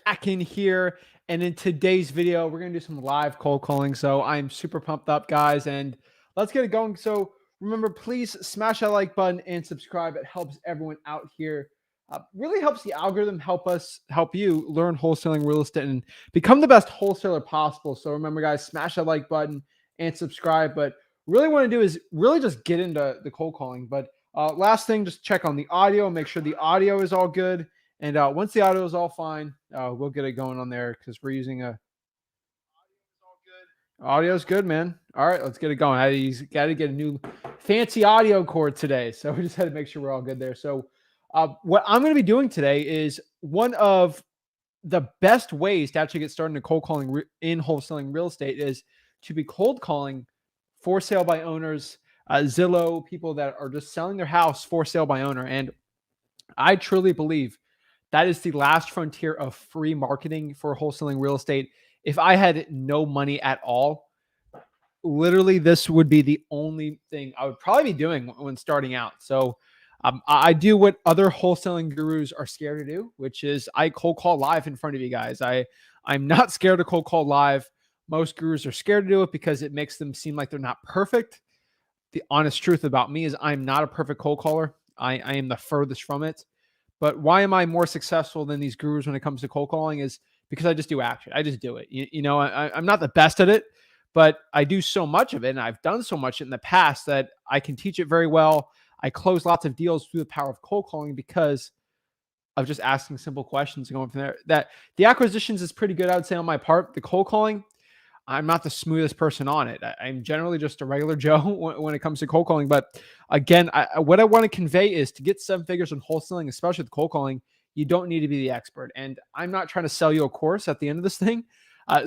Back in here, and in today's video we're gonna do some live cold calling, so I'm super pumped up, guys, and let's get it going. So remember, please smash that like button and subscribe. It helps everyone out here. Really helps the algorithm help you learn wholesaling real estate and become the best wholesaler possible. So remember, guys, smash that like button and subscribe. But really want to do is really just get into the cold calling. But last thing, just check on the audio, make sure the audio is all good. And once the audio is all fine, we'll get it going on there because we're using a audio's good, man. All right, let's get it going. I got to get a new fancy audio cord today, so we just had to make sure we're all good there. So what I'm going to be doing today is one of the best ways to actually get started in cold calling in wholesaling real estate is to be cold calling for sale by owners, Zillow, people that are just selling their house for sale by owner. And I truly believe that is the last frontier of free marketing for wholesaling real estate. If I had no money at all, literally this would be the only thing I would probably be doing when starting out. So I do what other wholesaling gurus are scared to do, which is I cold call live in front of you guys. I'm not scared to cold call live. Most gurus are scared to do it because it makes them seem like they're not perfect. The honest truth about me is I'm not a perfect cold caller. I am the furthest from it. But why am I more successful than these gurus when it comes to cold calling is because I just do action. I just do it. I'm not the best at it, but I do so much of it. And I've done so much in the past that I can teach it very well. I close lots of deals through the power of cold calling because of just asking simple questions and going from there. That the acquisitions is pretty good, I would say, on my part. The cold calling, I'm not the smoothest person on it. I'm generally just a regular Joe when it comes to cold calling. But again, what I want to convey is to get 7 figures in wholesaling, especially with cold calling, you don't need to be the expert. And I'm not trying to sell you a course at the end of this thing.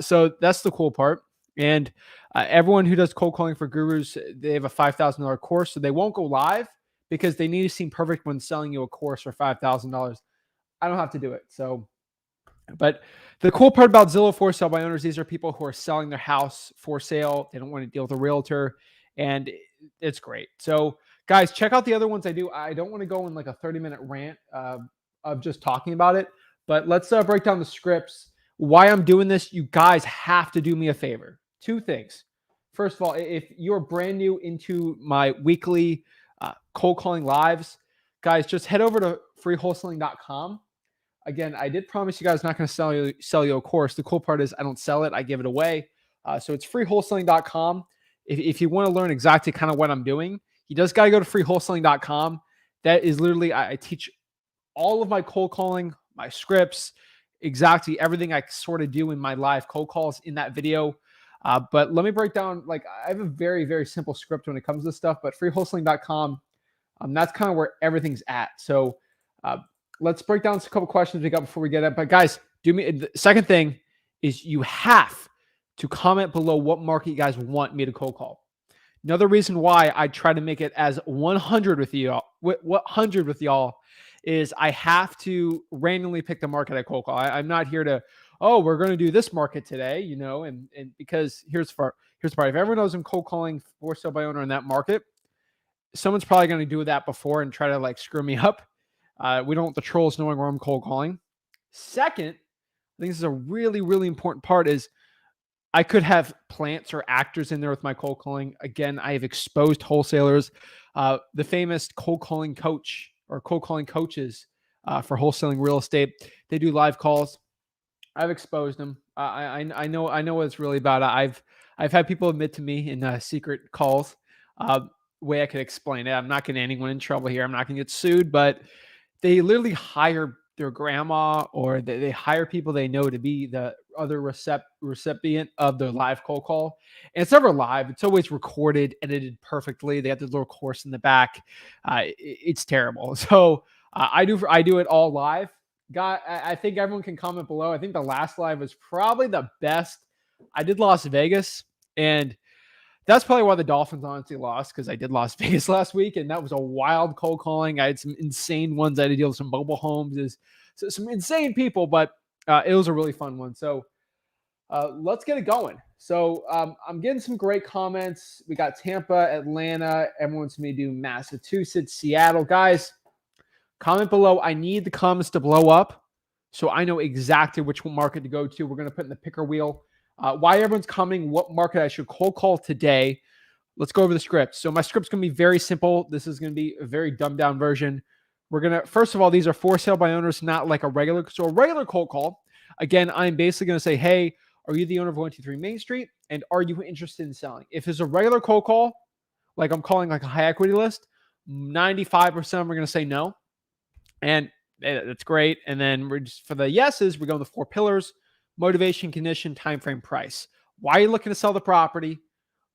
So that's the cool part. And everyone who does cold calling for gurus, they have a $5,000 course. So they won't go live because they need to seem perfect when selling you a course for $5,000. I don't have to do it. So but the cool part about Zillow for sale by owners, these are people who are selling their house for sale. They don't want to deal with a realtor, and it's great. So, guys, check out the other ones I do. I don't want to go in like a 30-minute rant of just talking about it, but let's break down the scripts. Why I'm doing this, you guys have to do me a favor. 2 things. First of all, if you're brand new into my weekly cold calling lives, guys, just head over to freewholesaling.com. Again, I did promise you guys not going to sell you a course. The cool part is I don't sell it. I give it away. So it's freewholesaling.com. If you want to learn exactly kind of what I'm doing, you just got to go to freewholesaling.com. That is literally, I teach all of my cold calling, my scripts, exactly everything I sort of do in my live cold calls in that video. But let me break down, like I have a very, very simple script when it comes to this stuff, but freewholesaling.com, that's kind of where everything's at. So, let's break down a couple questions we got before we get it. But guys, do me the second thing is you have to comment below what market you guys want me to cold call. Another reason why I try to make it as 100 with y'all, 100 with y'all, is I have to randomly pick the market I cold call. I'm not here to, oh, we're going to do this market today, and because here's the part. If everyone knows I'm cold calling for sale by owner in that market, someone's probably going to do that before and try to like screw me up. We don't want the trolls knowing where I'm cold calling. Second, I think this is a really, really important part is I could have plants or actors in there with my cold calling. Again, I have exposed wholesalers. The famous cold calling coach or cold calling coaches for wholesaling real estate, they do live calls. I've exposed them. I know what it's really about. I've had people admit to me in secret calls. Way I could explain it. I'm not getting anyone in trouble here. I'm not going to get sued, but they literally hire their grandma or they hire people they know to be the other recipient of their live cold call. And it's never live. It's always recorded, edited perfectly. They have the little course in the back. It's terrible. So I do it all live. I think everyone can comment below. I think the last live was probably the best. I did Las Vegas, and that's probably why the Dolphins honestly lost, because I did Las Vegas last week, and that was a wild cold calling. I had some insane ones. I had to deal with some mobile homes, some insane people, but it was a really fun one. So let's get it going. So I'm getting some great comments. We got Tampa, Atlanta. Everyone wants me to do Massachusetts, Seattle. Guys, comment below. I need the comments to blow up So I know exactly which market to go to. We're going to put in the picker wheel. Why everyone's coming, what market I should cold call today. Let's go over the script. So my script's going to be very simple. This is going to be a very dumbed down version. We're going to, first of all, these are for sale by owners, not like a regular. So a regular cold call, again, I'm basically going to say, hey, are you the owner of 123 Main Street? And are you interested in selling? If it's a regular cold call, like I'm calling like a high equity list, 95% of them are going to say no. And that's great. And then we're just, for the yeses, we're going the 4 pillars: motivation, condition, time frame, price. Why are you looking to sell the property?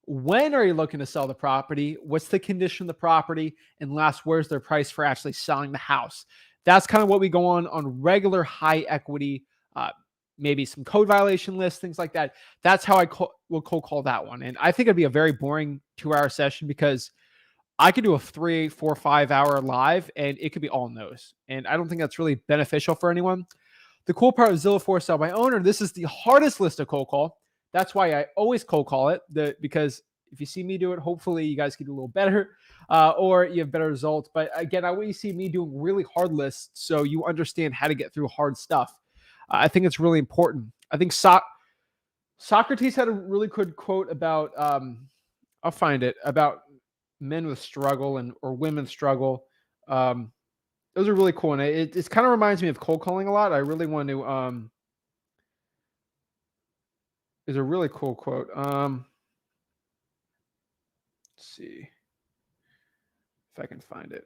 When are you looking to sell the property? What's the condition of the property? And last, where's their price for actually selling the house? That's kind of what we go on regular high equity, maybe some code violation lists, things like that. That's how I will cold call that one. And I think it'd be a very boring 2-hour session, because I could do a 3, 4, 5 hour live and it could be all no's. And I don't think that's really beneficial for anyone. The cool part of Zillow for sale by owner, this is the hardest list to cold call. That's why I always cold call it, because if you see me do it, hopefully you guys can do a little better, or you have better results. But again, I want you to see me doing really hard lists so you understand how to get through hard stuff. I think it's really important. I think Socrates had a really good quote about, I'll find it, about men with struggle or women struggle. Those are really cool. And it kind of reminds me of cold calling a lot. I really want to, is a really cool quote. Let's see if I can find it.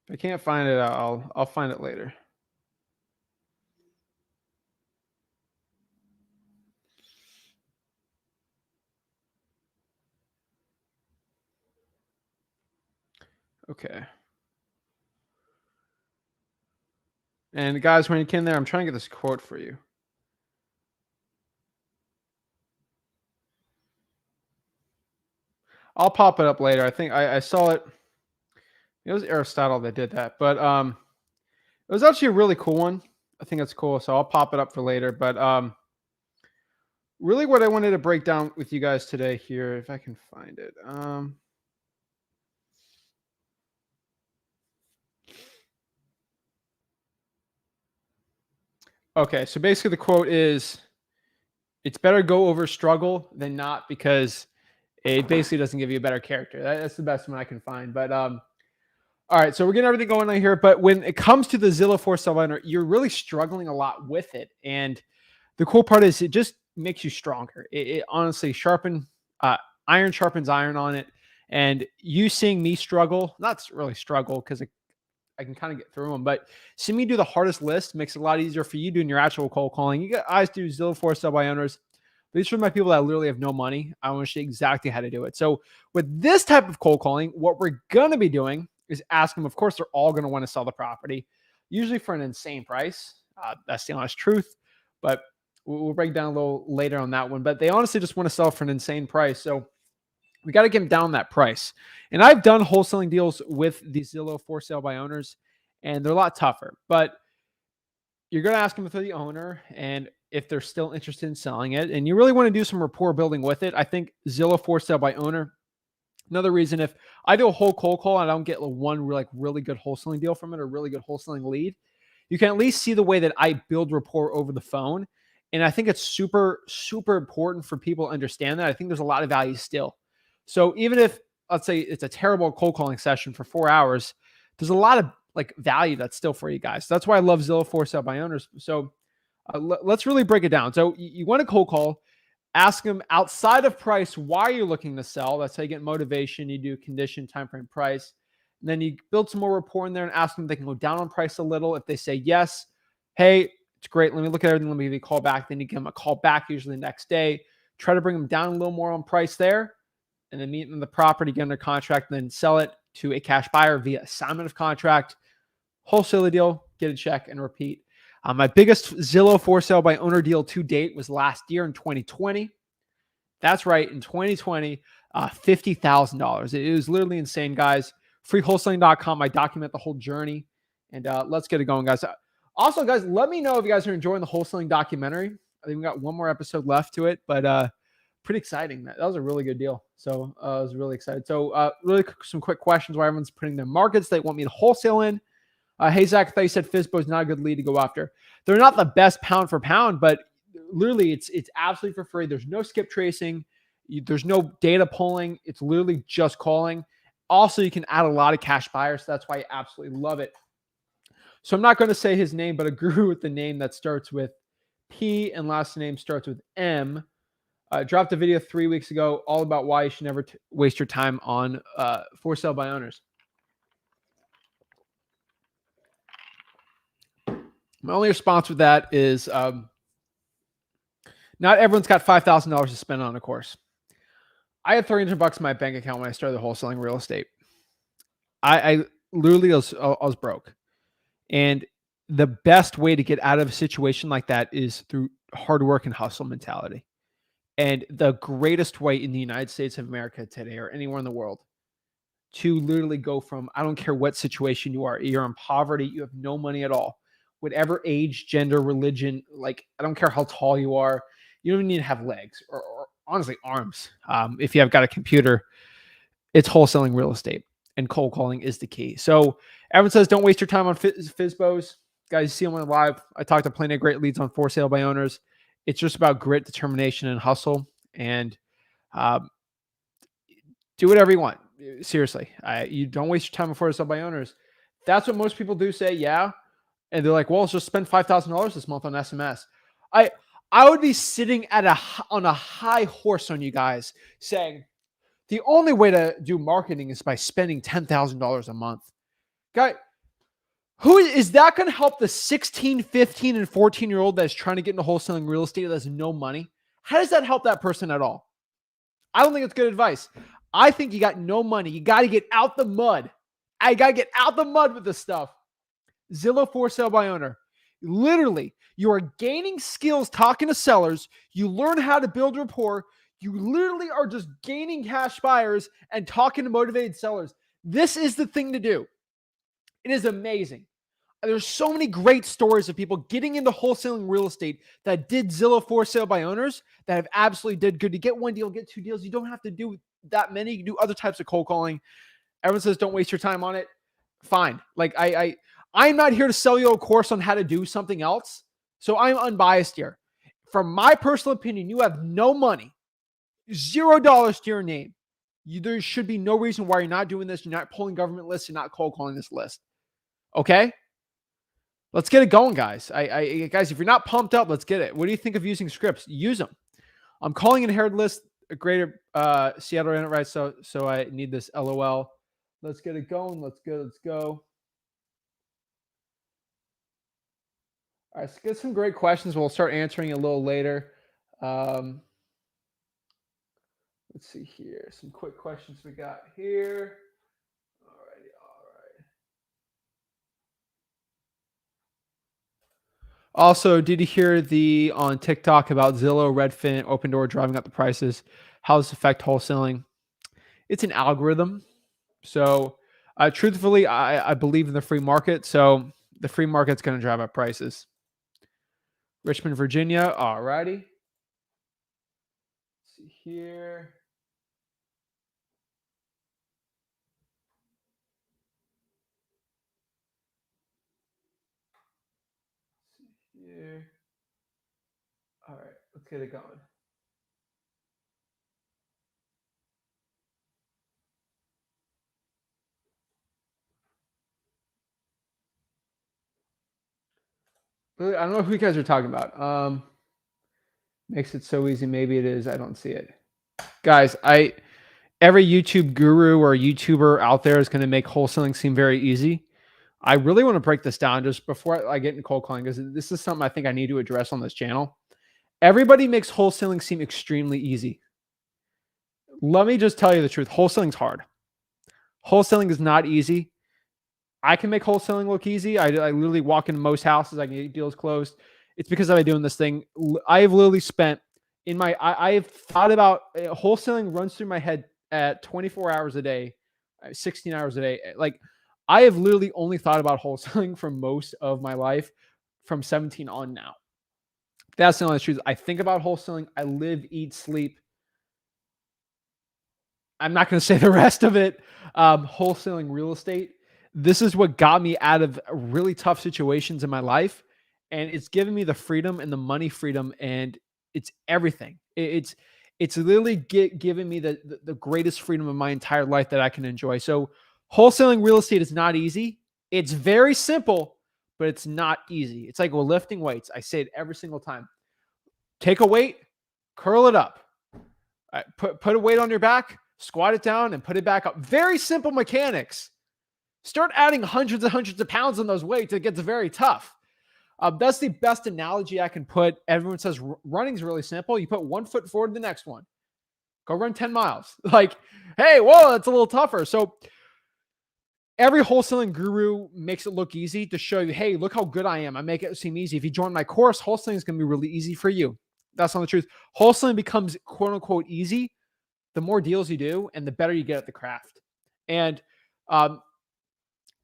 If I can't find it, I'll find it later. Okay. And guys, when you can there, I'm trying to get this quote for you. I'll pop it up later. I think I saw it. It was Aristotle that did that, but it was actually a really cool one. I think it's cool, so I'll pop it up for later. But really, what I wanted to break down with you guys today here, if I can find it. Okay, so basically the quote is, it's better go over struggle than not, because it basically doesn't give you a better character. That's the best one I can find. But all right, so we're getting everything going on here. But when it comes to the Zillow for sale owner, you're really struggling a lot with it. And the cool part is it just makes you stronger. It honestly iron sharpens iron on it. And you seeing me struggle, not really struggle, because I can kind of get through them, but see me do the hardest list makes it a lot easier for you doing your actual cold calling. You guys do Zillow for sale by owners. These are my people that literally have no money. I want to show you exactly how to do it. So with this type of cold calling, what we're going to be doing is ask them. Of course, they're all going to want to sell the property, usually for an insane price. That's the honest truth, but we'll break down a little later on that one. But they honestly just want to sell for an insane price. So we got to get them down that price. And I've done wholesaling deals with the Zillow for sale by owners, and they're a lot tougher. But you're going to ask them if they're the owner and if they're still interested in selling it. And you really want to do some rapport building with it. I think Zillow for sale by owner. Another reason, if I do a whole cold call and I don't get one really good wholesaling deal from it, or really good wholesaling lead, you can at least see the way that I build rapport over the phone. And I think it's super, super important for people to understand that. I think there's a lot of value still. So even if, let's say, it's a terrible cold calling session for 4 hours, there's a lot of value that's still for you guys. So that's why I love Zillow for sale by owners. So let's really break it down. So you want to cold call, ask them outside of price why you're looking to sell. That's how you get motivation. You do condition, time frame, price. And then you build some more rapport in there and ask them if they can go down on price a little. If they say yes, hey, it's great. Let me look at everything. Let me give you a call back. Then you give them a call back usually the next day. Try to bring them down a little more on price there. And then meet them in the property, get under contract, and then sell it to a cash buyer via assignment of contract, wholesale the deal, get a check, and repeat. My biggest Zillow for sale by owner deal to date was last year in 2020. That's right, in 2020, $50,000. It was literally insane, guys. Freewholesaling.com. I document the whole journey, and let's get it going, guys. Also, guys, let me know if you guys are enjoying the wholesaling documentary. I think we got one more episode left to it, but pretty exciting. That was a really good deal. So I was really excited. So really some quick questions why everyone's putting their markets they want me to wholesale in. Hey, Zach, I thought you said FSBO is not a good lead to go after. They're not the best pound for pound, but literally it's absolutely for free. There's no skip tracing. There's no data pulling. It's literally just calling. Also, you can add a lot of cash buyers. So that's why I absolutely love it. So I'm not going to say his name, but a guru with the name that starts with P and last name starts with M. Dropped a video 3 weeks ago all about why you should never waste your time on for sale by owners. My only response with that is not everyone's got $5,000 to spend on a course. I had $300 in my bank account when I started wholesaling real estate. I literally was broke. And the best way to get out of a situation like that is through hard work and hustle mentality. And the greatest way in the United States of America today or anywhere in the world to literally go from, I don't care what situation you are, you're in poverty, you have no money at all, whatever age, gender, religion, like, I don't care how tall you are, you don't even need to have legs or honestly arms. If you have got a computer, it's wholesaling real estate and cold calling is the key. So everyone says, don't waste your time on FSBOs. Guys, see them on live. I talked to plenty of great leads on for sale by owners. It's just about grit, determination, and hustle. And do whatever you want. Seriously, you don't waste your time on for sale by owners. That's what most people do say, yeah. And they're like, well, let's just spend $5,000 this month on SMS. I would be sitting on a high horse on you guys saying, the only way to do marketing is by spending $10,000 a month. Guy, who is that going to help the 16, 15, and 14-year-old that's trying to get into wholesaling real estate that has no money? How does that help that person at all? I don't think it's good advice. I think you got no money. You got to get out the mud. I got to get out the mud with this stuff. Zillow for sale by owner. Literally, you are gaining skills talking to sellers. You learn how to build rapport. You literally are just gaining cash buyers and talking to motivated sellers. This is the thing to do. It is amazing. There's so many great stories of people getting into wholesaling real estate that did Zillow for sale by owners that have absolutely did good. You get one deal, get two deals. You don't have to do that many. You can do other types of cold calling. Everyone says don't waste your time on it. Fine. Like I'm not here to sell you a course on how to do something else. So I'm unbiased here. From my personal opinion, you have no money, $0 to your name. There should be no reason why you're not doing this. You're not pulling government lists. You're not cold calling this list. Okay? Let's get it going, guys. Guys, if you're not pumped up, let's get it. What do you think of using scripts? Use them. I'm calling inherited list a greater Seattle internet, right? So I need this LOL. Let's get it going. Let's go. Let's go. All right, so get some great questions. We'll start answering a little later. Let's see here. Some quick questions we got here. All right. Also, did you hear on TikTok about Zillow, Redfin, Open Door driving up the prices? How does this affect wholesaling? It's an algorithm. So truthfully, I believe in the free market. So the free market's going to drive up prices. Richmond, Virginia. All righty. Let's see here. Here. All right, let's get it going. I don't know who you guys are talking about. Makes it so easy. Maybe it is. I don't see it. Guys, every YouTube guru or YouTuber out there is going to make wholesaling seem very easy. I really want to break this down just before I get into cold calling, because this is something I think I need to address on this channel. Everybody makes wholesaling seem extremely easy. Let me just tell you the truth. Wholesaling's hard. Wholesaling is not easy. I can make wholesaling look easy. I literally walk into most houses. I can get deals closed. It's because I've been doing this thing. I have literally spent I have thought about wholesaling runs through my head at 24 hours a day, 16 hours a day. Like I have literally only thought about wholesaling for most of my life from 17 on now. That's the only truth. I think about wholesaling. I live, eat, sleep I'm not going to say the rest of it. Wholesaling real estate. This is what got me out of really tough situations in my life, and it's given me the freedom and the money freedom, and it's everything. It's literally giving me the greatest freedom of my entire life that I can enjoy. So, wholesaling real estate is not easy. It's very simple, but it's not easy. It's like lifting weights. I say it every single time. Take a weight, curl it up. Put a weight on your back, squat it down, and put it back up. Very simple mechanics. Start adding hundreds and hundreds of pounds on those weights. It gets very tough. That's the best analogy I can put. Everyone says running is really simple. You put 1 foot forward to the next one. Go run 10 miles. Like, hey, whoa, that's a little tougher. So every wholesaling guru makes it look easy to show you, hey, look how good I am. I make it seem easy. If you join my course, wholesaling is going to be really easy for you. That's not the truth. Wholesaling becomes quote unquote easy the more deals you do and the better you get at the craft. And um,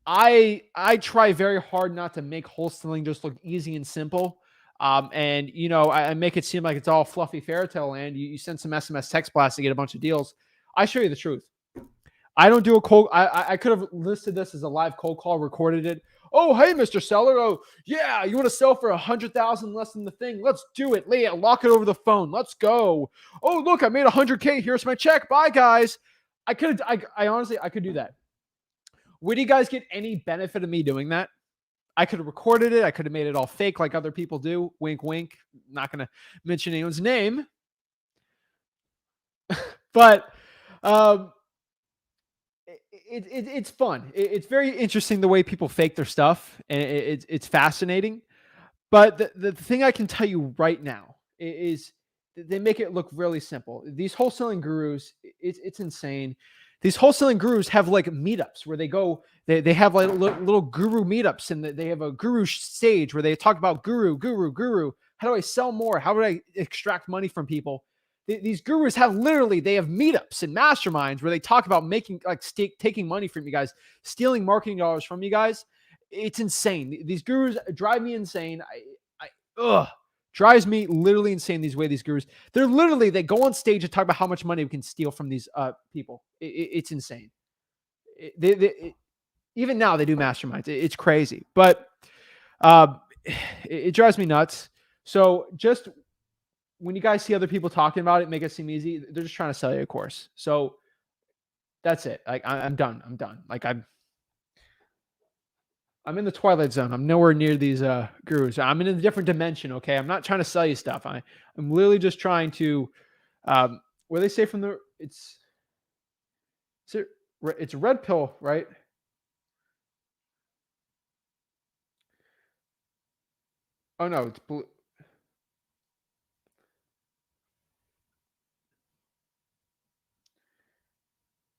I try very hard not to make wholesaling just look easy and simple. And I make it seem like it's all fluffy fairy tale land. You send some SMS text blasts to get a bunch of deals. I show you the truth. I don't do a cold. I could have listed this as a live cold call, recorded it. Oh, hey, Mr. Seller. Oh, yeah, you want to sell for 100,000 less than the thing? Let's do it. Lay it, lock it over the phone. Let's go. Oh, look, I made 100K. Here's my check. Bye, guys. I honestly, I could do that. Would you guys get any benefit of me doing that? I could have recorded it. I could have made it all fake like other people do. Wink, wink. Not going to mention anyone's name. But it's fun. It's very interesting the way people fake their stuff, and it's fascinating. But the thing I can tell you right now is they make it look really simple. These wholesaling gurus, it's insane. These wholesaling gurus have like meetups where they have like little guru meetups, and they have a guru stage where they talk about guru. How do I sell more? How do I extract money from people? These gurus have they have meetups and masterminds where they talk about making taking money from you guys, stealing marketing dollars from you guys. It's insane. These gurus drive me insane. Drives me literally insane. These gurus, they go on stage and talk about how much money we can steal from these people. It's insane. Even now they do masterminds. It's crazy, but it drives me nuts. So just when you guys see other people talking about it, make it seem easy. They're just trying to sell you a course. So that's it. Like I'm done. I'm done. Like I'm in the twilight zone. I'm nowhere near these gurus. I'm in a different dimension. Okay, I'm not trying to sell you stuff. I'm literally just trying to. Where they say from the it's red pill, right? Oh no, it's blue.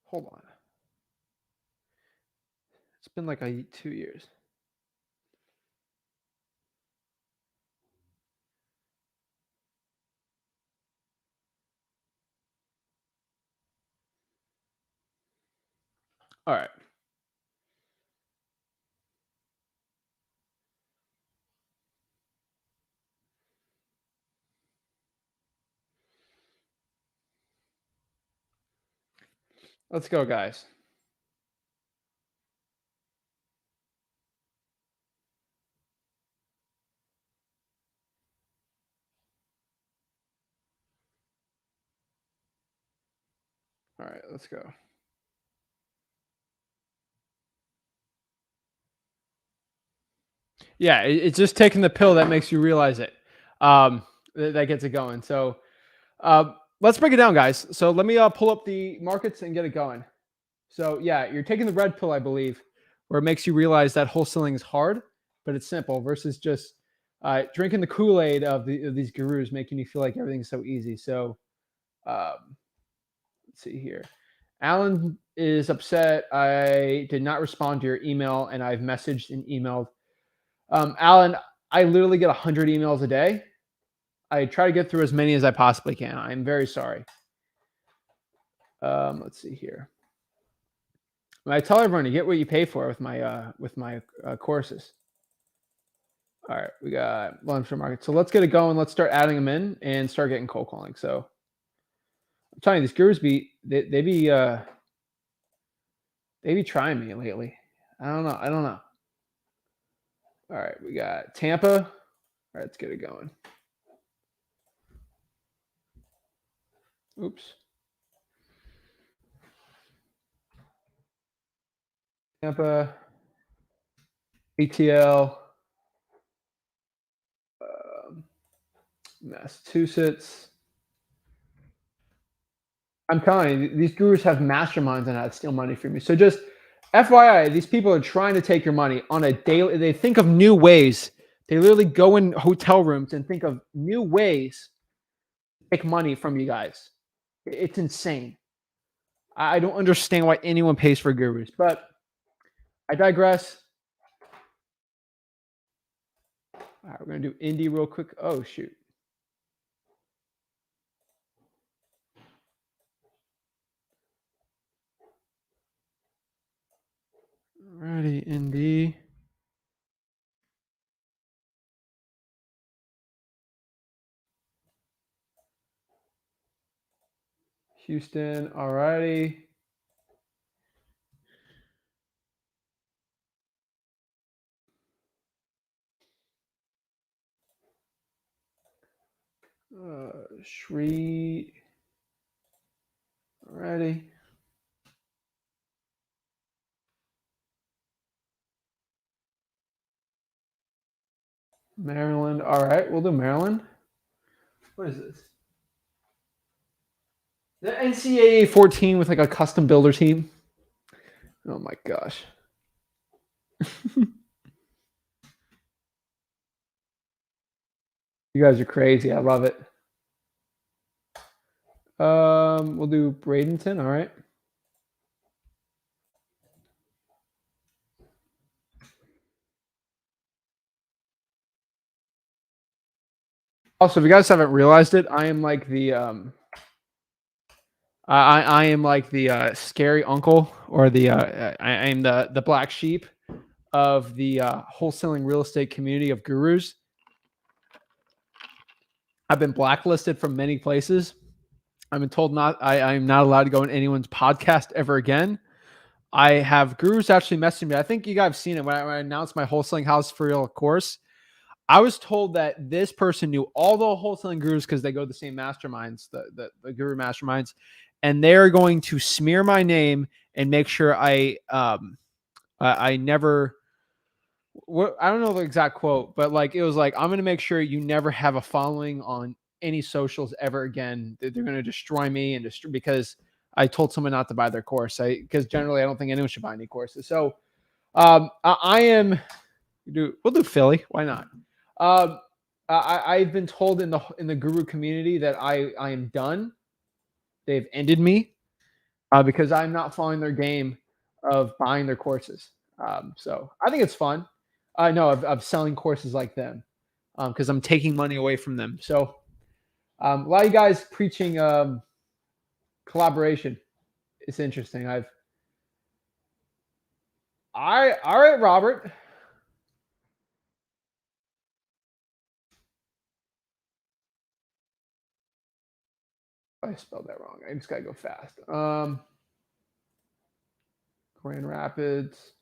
Hold on. It's been like 2 years. All right. Let's go, guys. All right, let's go. Yeah, it's just taking the pill that makes you realize it. That gets it going. So let's break it down, guys. So let me pull up the markets and get it going. So yeah, you're taking the red pill, I believe, where it makes you realize that wholesaling is hard, but it's simple versus just drinking the Kool-Aid of these gurus making you feel like everything's so easy. So let's see here. Alan is upset. I did not respond to your email, and I've messaged and emailed. Alan, I literally get 100 emails a day. I try to get through as many as I possibly can. I'm very sorry. Let's see here. I tell everyone to get what you pay for with my courses. All right, we got lunch for market. So let's get it going. Let's start adding them in and start getting cold calling. So, I'm telling you, these gurus they be trying me lately. I don't know. I don't know. All right, we got Tampa. All right, let's get it going. Oops. Tampa, ATL, um, Massachusetts. I'm telling you, these gurus have masterminds on how to steal money from you. So just FYI, these people are trying to take your money on a daily. They think of new ways. They literally go in hotel rooms and think of new ways to take money from you guys. It's insane. I don't understand why anyone pays for gurus, but I digress. All right, we're gonna do Indy real quick. Oh shoot. Alrighty, Indy. Houston, alrighty. Shri, alrighty. Maryland, all right, we'll do Maryland. What is this? The NCAA 14 with like a custom builder team. Oh my gosh. You guys are crazy. I love it. We'll do Bradenton, all right. Also, if you guys haven't realized it, I am like the I am like the scary uncle, or the I am the black sheep of the wholesaling real estate community of gurus. I've been blacklisted from many places. I've been told I'm not allowed to go on anyone's podcast ever again. I have gurus actually messaging me. I think you guys have seen it when I announced my wholesaling house for real course. I was told that this person knew all the wholesaling gurus because they go to the same masterminds, the guru masterminds, and they're going to smear my name and make sure I never. What, I don't know the exact quote, but like it was like, I'm going to make sure you never have a following on any socials ever again. They're going to destroy me and because I told someone not to buy their course. Because generally I don't think anyone should buy any courses. So I am. We'll do Philly. Why not? I've been told in the guru community that I am done. They've ended me because I'm not following their game of buying their courses. So I think it's fun. I know of selling courses like them because I'm taking money away from them. So a lot of you guys preaching collaboration. It's interesting. All right, Robert. I spelled that wrong. I just gotta go fast. Grand Rapids.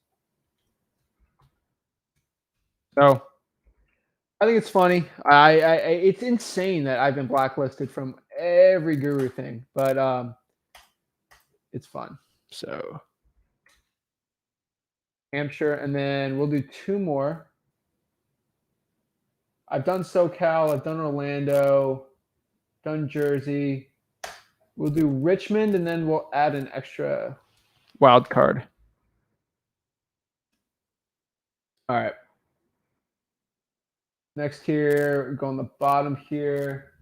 So I think it's funny. It's insane that I've been blacklisted from every guru thing, but it's fun. So Hampshire, and then we'll do two more. I've done SoCal, I've done Orlando, done Jersey. We'll do Richmond, and then we'll add an extra wild card. All right. Next here, go on the bottom here.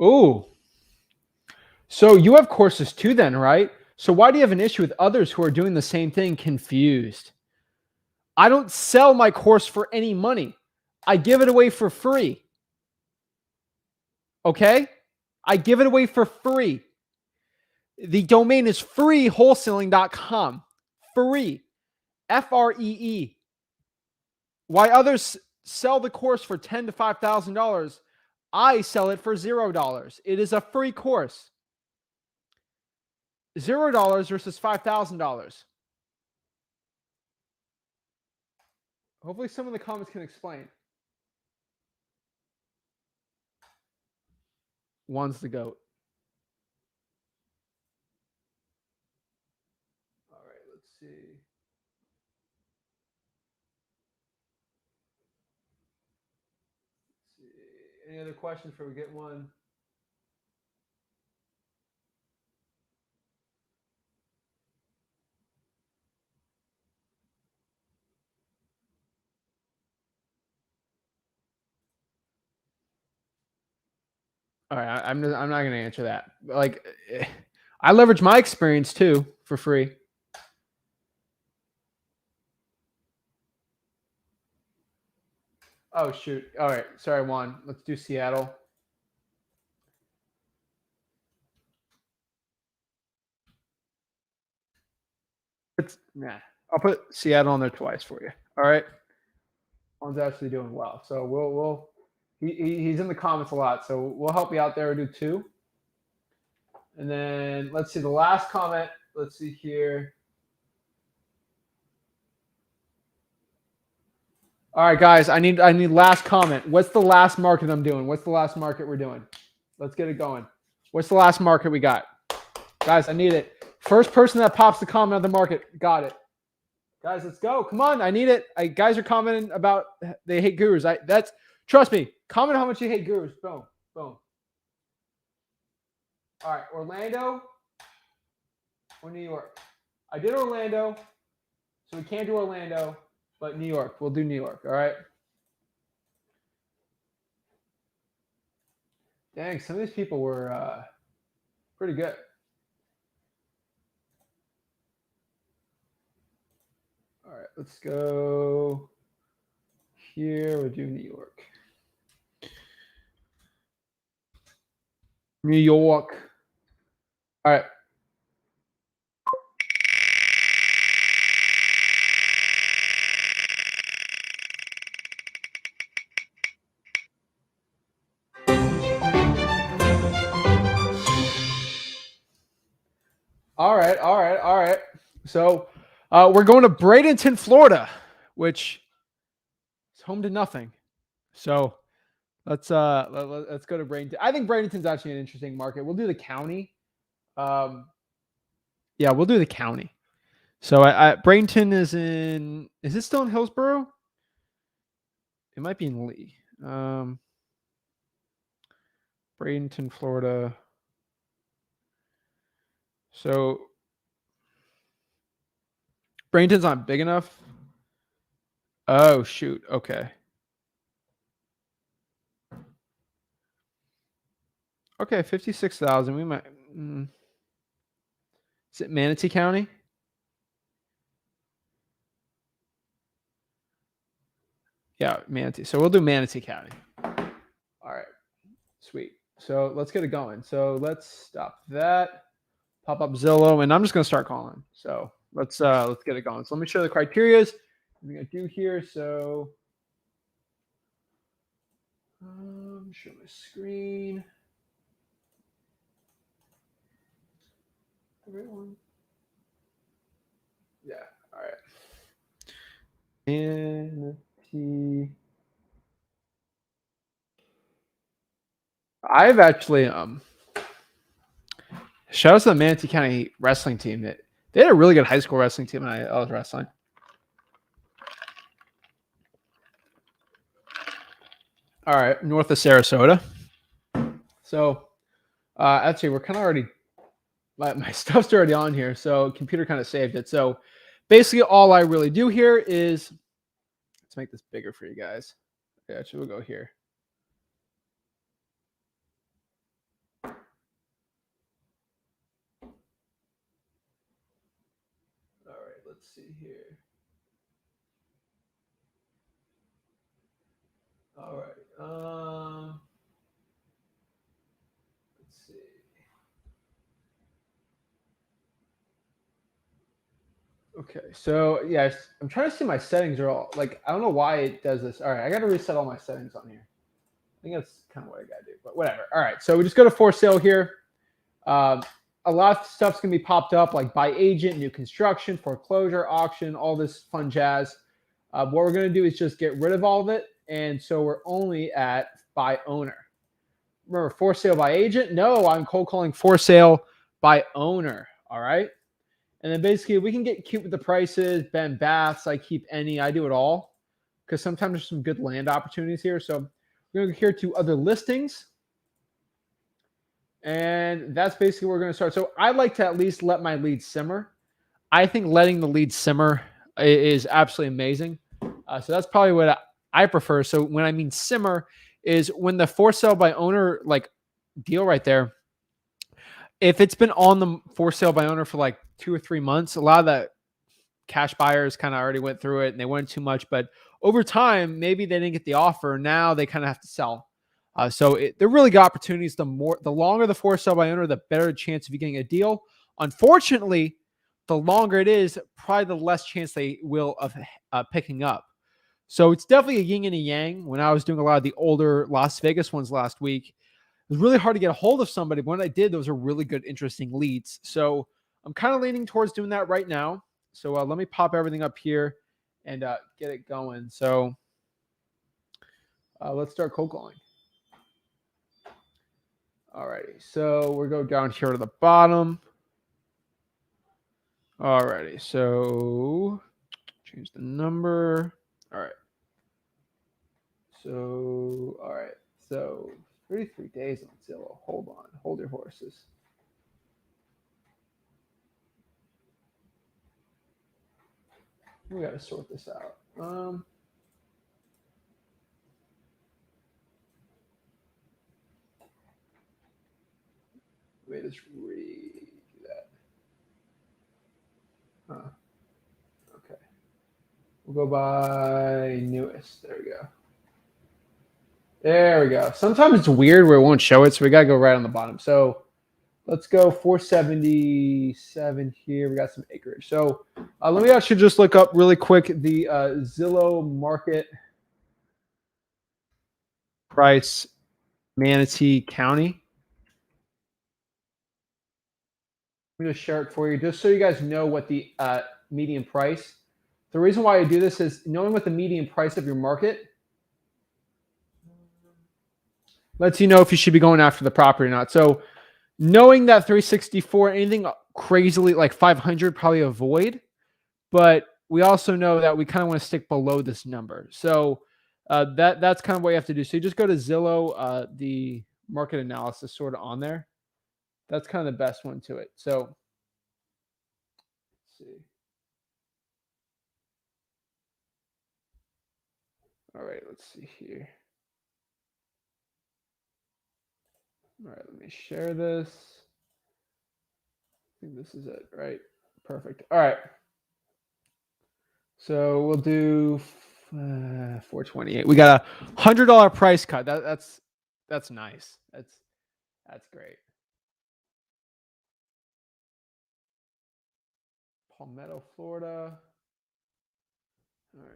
Oh, so you have courses too then, right? So why do you have an issue with others who are doing the same thing confused? I don't sell my course for any money. I give it away for free. Okay? I give it away for free. The domain is free wholesaling.com. Free. FREE. Why others sell the course for $10,000 to $5,000, I sell it for $0. It is a free course. $0 versus $5,000. Hopefully someone in the comments can explain. One's the GOAT. All right, let's see. Any other questions before we get one? All right, I'm not going to answer that. Like, I leverage my experience too for free. Oh shoot! All right, sorry, Juan. Let's do Seattle. I'll put Seattle on there twice for you. All right. Juan's actually doing well, so he's in the comments a lot, so we'll help you out there. We'll do 2. And then let's see the last comment. Let's see here. All right, guys, I need last comment. What's the last market I'm doing? What's the last market we're doing? Let's get it going. What's the last market we got? Guys, I need it. First person that pops the comment of the market, got it. Guys, let's go. Come on, I need it. Guys are commenting about they hate gurus. Trust me. Comment how much you hate gurus. Boom, boom. All right, Orlando or New York? I did Orlando, so we can't do Orlando, but New York. We'll do New York. All right. Dang, some of these people were pretty good. All right, let's go here. We'll do New York. New York. All right. All right, all right, all right. So we're going to Bradenton, Florida, which is home to nothing. So let's go to Bradenton. I think Bradenton's actually an interesting market. We'll do the county. Yeah, we'll do the county. So Bradenton is it still in Hillsborough? It might be in Lee. Bradenton, Florida. So Bradenton's not big enough. Oh shoot. Okay. Okay, 56,000. We might. Is it Manatee County? Yeah, Manatee. So we'll do Manatee County. All right. Sweet. So let's get it going. So let's stop that. Pop up Zillow, and I'm just gonna start calling. So let's get it going. So let me show the criterias I'm gonna do here. So show my screen. Everyone. Yeah. All right. Manatee. I've actually shout out to the Manatee County wrestling team. That they had a really good high school wrestling team when I was wrestling. All right, north of Sarasota. So actually, we're kind of already my stuff's already on here, so computer kind of saved it. So basically, all I really do here is let's make this bigger for you guys. Yeah, actually, we'll go here. All right, let's see here. All right. Let's Okay, so yes, I'm trying to see my settings are all like I don't know why it does this. All right, I got to reset all my settings on here. I think that's kind of what I got to do, but whatever. All right, so we just go to for sale here. Um, a lot of stuff's gonna be popped up like by agent, new construction, foreclosure, auction, all this fun jazz. What we're gonna do is just get rid of all of it, and so we're only at by owner. Remember, for sale by agent? No, I'm cold calling for sale by owner. All right. And then basically we can get cute with the prices, bend baths. I keep any, I do it all because sometimes there's some good land opportunities here. So we're going to go here to other listings. And that's basically where we're going to start. So I like to at least let my lead simmer. I think letting the lead simmer is absolutely amazing. So that's probably what I prefer. So when I mean simmer is when the for sale by owner like deal right there, if it's been on the for sale by owner for like 2 or 3 months, a lot of that cash buyers kind of already went through it and they wanted too much. But over time, maybe they didn't get the offer. Now they kind of have to sell. They're really good opportunities. The longer the for sale by owner, the better chance of you getting a deal. Unfortunately, the longer it is, probably the less chance they will of picking up. So it's definitely a yin and a yang. When I was doing a lot of the older Las Vegas ones last week, it was really hard to get a hold of somebody. But when I did, those are really good, interesting leads. So I'm kind of leaning towards doing that right now. So let me pop everything up here and get it going. So let's start cold calling. Alrighty, so we'll go down here to the bottom. Alrighty, so change the number. All right. So, all right. So 33 days on Zillow. Hold on. Hold your horses. We got to sort this out. Let me just read that. Huh. Okay. We'll go by newest. There we go. There we go. Sometimes it's weird where it won't show it, so we got to go right on the bottom. So let's go 477 here. We got some acreage. So let me actually just look up really quick the Zillow market price, Manatee County. I'm going to share it for you just so you guys know what the median price. The reason why I do this is knowing what the median price of your market lets you know if you should be going after the property or not. So knowing that 364, anything crazily like 500, probably avoid. But we also know that we kind of want to stick below this number. So that's kind of what you have to do. So you just go to Zillow, the market analysis sort of on there. That's kind of the best one to it. So let's see. All right, let's see here. All right, let me share this. I think this is it, right? Perfect. All right. So we'll do 428. We got a $100 price cut. That's nice. That's great. Palmetto, Florida. All right.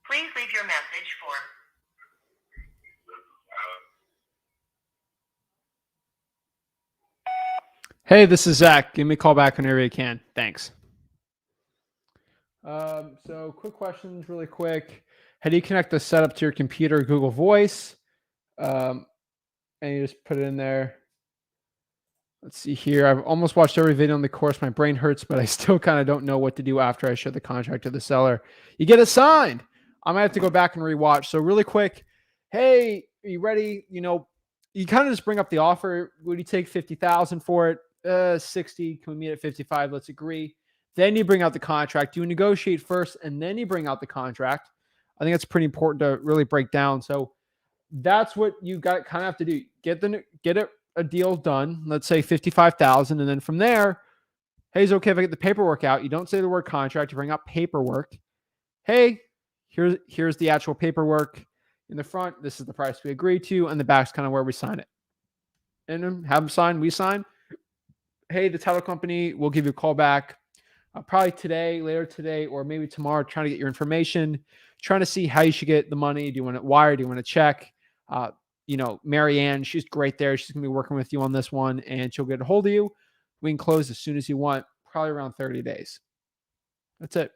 Please leave your message for. Hey, this is Zach. Give me a call back whenever you can. Thanks. So quick questions, really quick. How do you connect the setup to your computer, Google Voice? And you just put it in there. Let's see here. I've almost watched every video on the course. My brain hurts, but I still kind of don't know what to do after I show the contract to the seller. You get it signed. I might have to go back and rewatch. So really quick, hey, are you ready? You kind of just bring up the offer. Would you take 50,000 for it? 60. Can we meet at 55? Let's agree. Then you bring out the contract. You negotiate first, and then you bring out the contract. I think that's pretty important to really break down. So that's what you got kind of have to do. Get a deal done. Let's say 55,000, and then from there, hey, is it okay if I get the paperwork out? You don't say the word contract. You bring out paperwork. Hey, here's the actual paperwork in the front. This is the price we agreed to, and the back's kind of where we sign it. And then have them sign. We sign. Hey, the title company will give you a call back. Probably today, later today, or maybe tomorrow, trying to get your information, trying to see how you should get the money. Do you want it wire? Do you want to check? Marianne, she's great there. She's going to be working with you on this one, and she'll get a hold of you. We can close as soon as you want, probably around 30 days. That's it.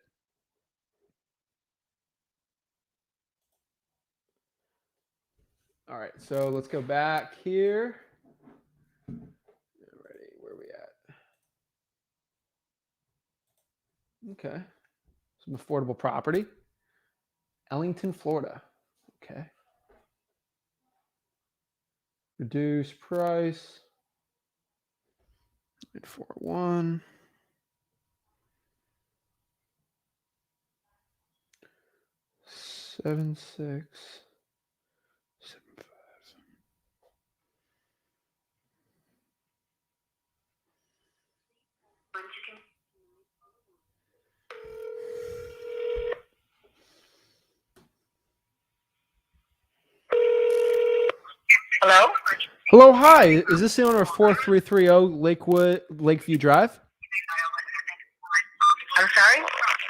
All right, so let's go back here. Ready, where are we at? Okay. Some affordable property. Ellington, Florida. Okay. Reduce price. 841. 7675. Hello? Hello, hi. Is this the owner of 4330 Lakeview Drive? I'm sorry?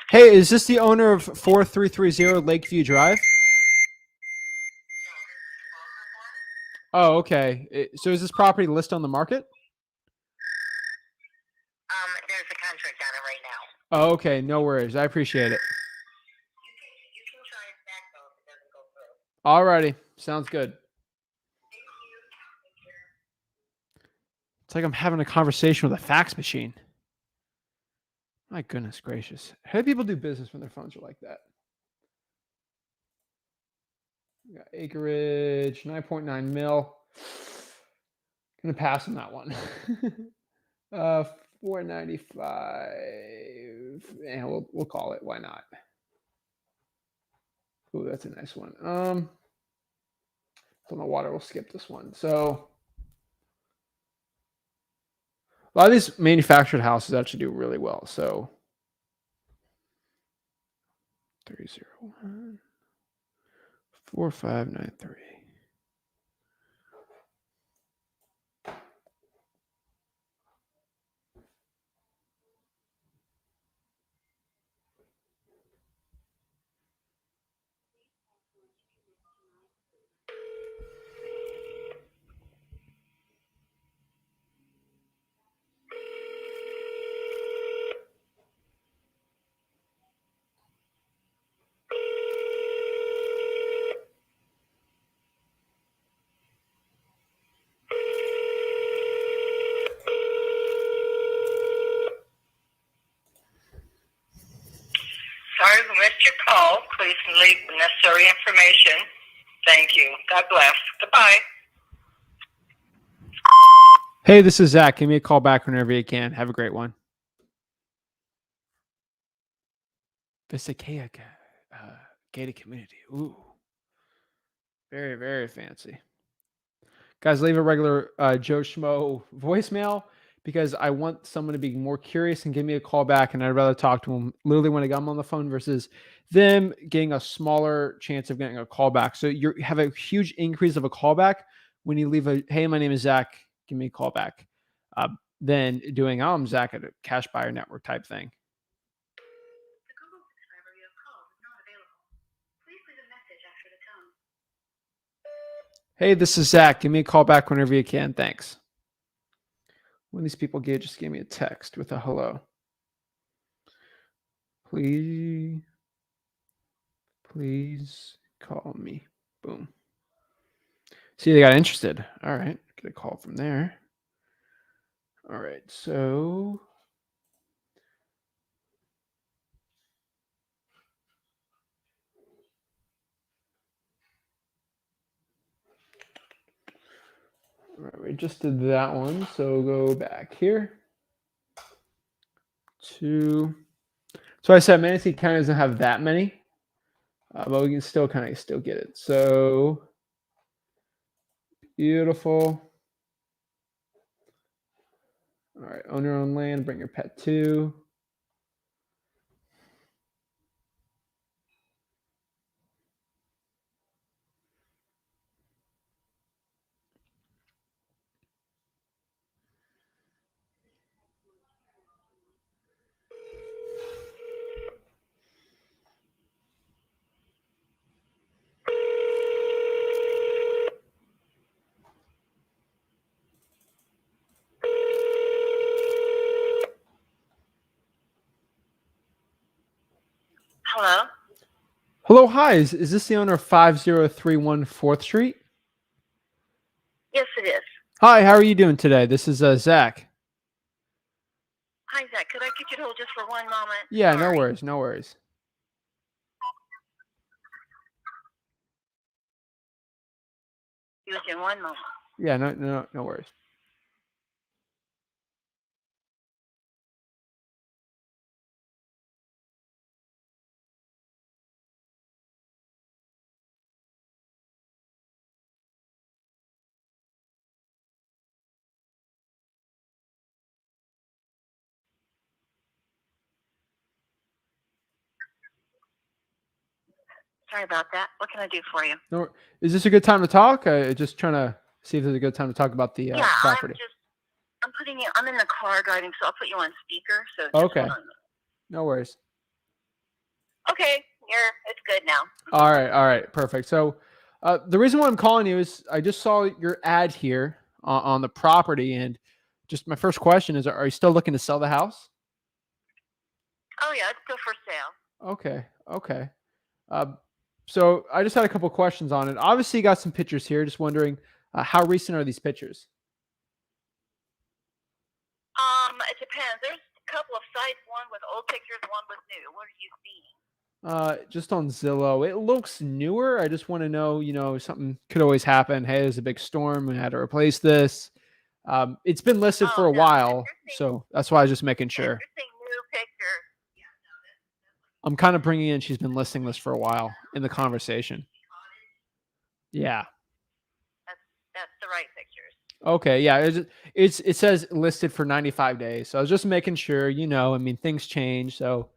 Hey, is this the owner of 4330 Lakeview Drive? Oh, okay. So is this property listed on the market? There's a contract on it right now. Oh, okay. No worries. I appreciate it. You can try it back though if it doesn't go through. Alrighty. Sounds good. It's like I'm having a conversation with a fax machine. My goodness gracious. How do people do business when their phones are like that? We got acreage, 9.9 mil. Gonna pass on that one. 495. And we'll call it. Why not? Ooh, that's a nice one. On the water, we'll skip this one. So a lot of these manufactured houses actually do really well. So 301 4593. Sorry we missed your call. Please leave the necessary information. Thank you. God bless. Goodbye. Hey, this is Zach. Give me a call back whenever you can. Have a great one. Visakea gated community. Ooh. Very, very fancy. Guys, leave a regular Joe Schmo voicemail because I want someone to be more curious and give me a call back, and I'd rather talk to them literally when I got them on the phone versus them getting a smaller chance of getting a call back. So you have a huge increase of a callback when you leave a, hey, my name is Zach, give me a call back, than doing, oh, I'm Zach at a cash buyer network type thing. The Google subscriber you have called is not available. Please leave a message after the tone. Hey, this is Zach. Give me a call back whenever you can. Thanks. One of these people just gave me a text with a hello. Please call me. Boom. See, they got interested. All right. Get a call from there. All right. So all right, we just did that one. So go back here to. So I said Manatee County doesn't have that many, but we can still kind of still get it. So beautiful. All right, own your own land, bring your pet too. Hello? Hello, hi. Is this the owner of 5031 4th Street? Yes, it is. Hi, how are you doing today? This is Zach. Hi, Zach. Could I get you to hold just for one moment? Yeah, Sorry. no worries, no worries. Just in one moment. Yeah, no worries. Sorry about that. What can I do for you? No, is this a good time to talk? Just trying to see if there's a good time to talk about the property. I'm in the car driving, so I'll put you on speaker. So just Okay. hold on. No worries. Okay, it's good now. All right, perfect. So the reason why I'm calling you is I just saw your ad here on the property, and just my first question is, are you still looking to sell the house? Oh yeah, it's still for sale. Okay. So I just had a couple questions on it. Obviously, you got some pictures here. Just wondering, how recent are these pictures? It depends. There's a couple of sites, one with old pictures, one with new. What are you seeing? Just on Zillow. It looks newer. I just want to know, something could always happen. Hey, there's a big storm. We had to replace this. It's been listed for a while, so that's why I was just making sure. If you're seeing new pictures. I'm kind of bringing in. She's been listing this for a while in the conversation. Yeah. That's the right pictures. Okay. Yeah. It says listed for 95 days. So I was just making sure. Things change. So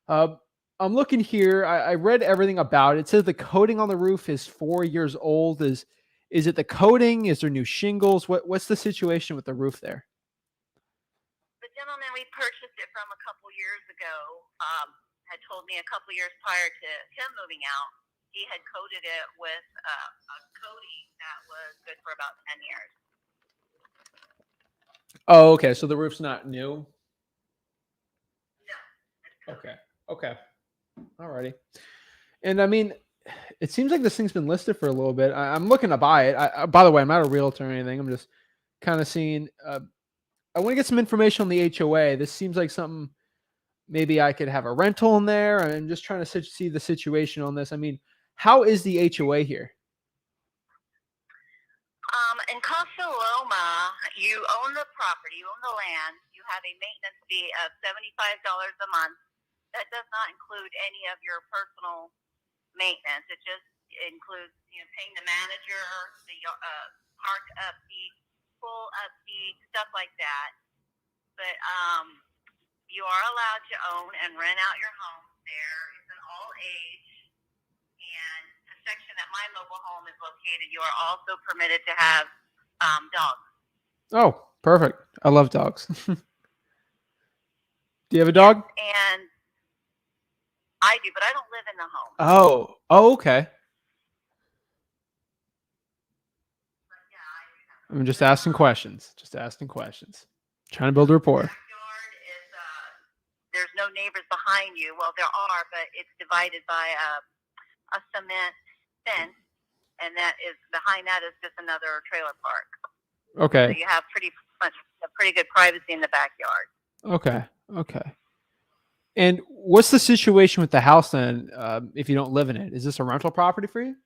I'm looking here. I read everything about it. It says the coating on the roof is 4 years old. Is it the coating? Is there new shingles? What's the situation with the roof there? The gentleman we purchased it from a couple years ago had told me a couple years prior to him moving out, he had coated it with a coating that was good for about 10 years. Oh, okay. So the roof's not new? No. Okay. Alrighty. And it seems like this thing's been listed for a little bit. I'm looking to buy it. By the way, I'm not a realtor or anything. I'm just kind of seeing. I want to get some information on the HOA. This seems like something maybe I could have a rental in there. I'm just trying to see the situation on this. How is the HOA here? In Casa Loma, you own the property, you own the land. You have a maintenance fee of $75 a month. That does not include any of your personal maintenance. It just includes, paying the manager, the park upkeep, pool upkeep, stuff like that. But you are allowed to own and rent out your home there. It's an all age, and the section that my mobile home is located, you are also permitted to have dogs. Oh, perfect. I love dogs. Do you have a dog? Yes, and I do, but I don't live in the home. Oh, okay. I'm just asking questions. Trying to build rapport. There's no neighbors behind you. Well, there are, but it's divided by a cement fence, and that is behind that is just another trailer park. Okay. So you have pretty good privacy in the backyard. Okay. Okay. And what's the situation with the house then? If you don't live in it, is this a rental property for you?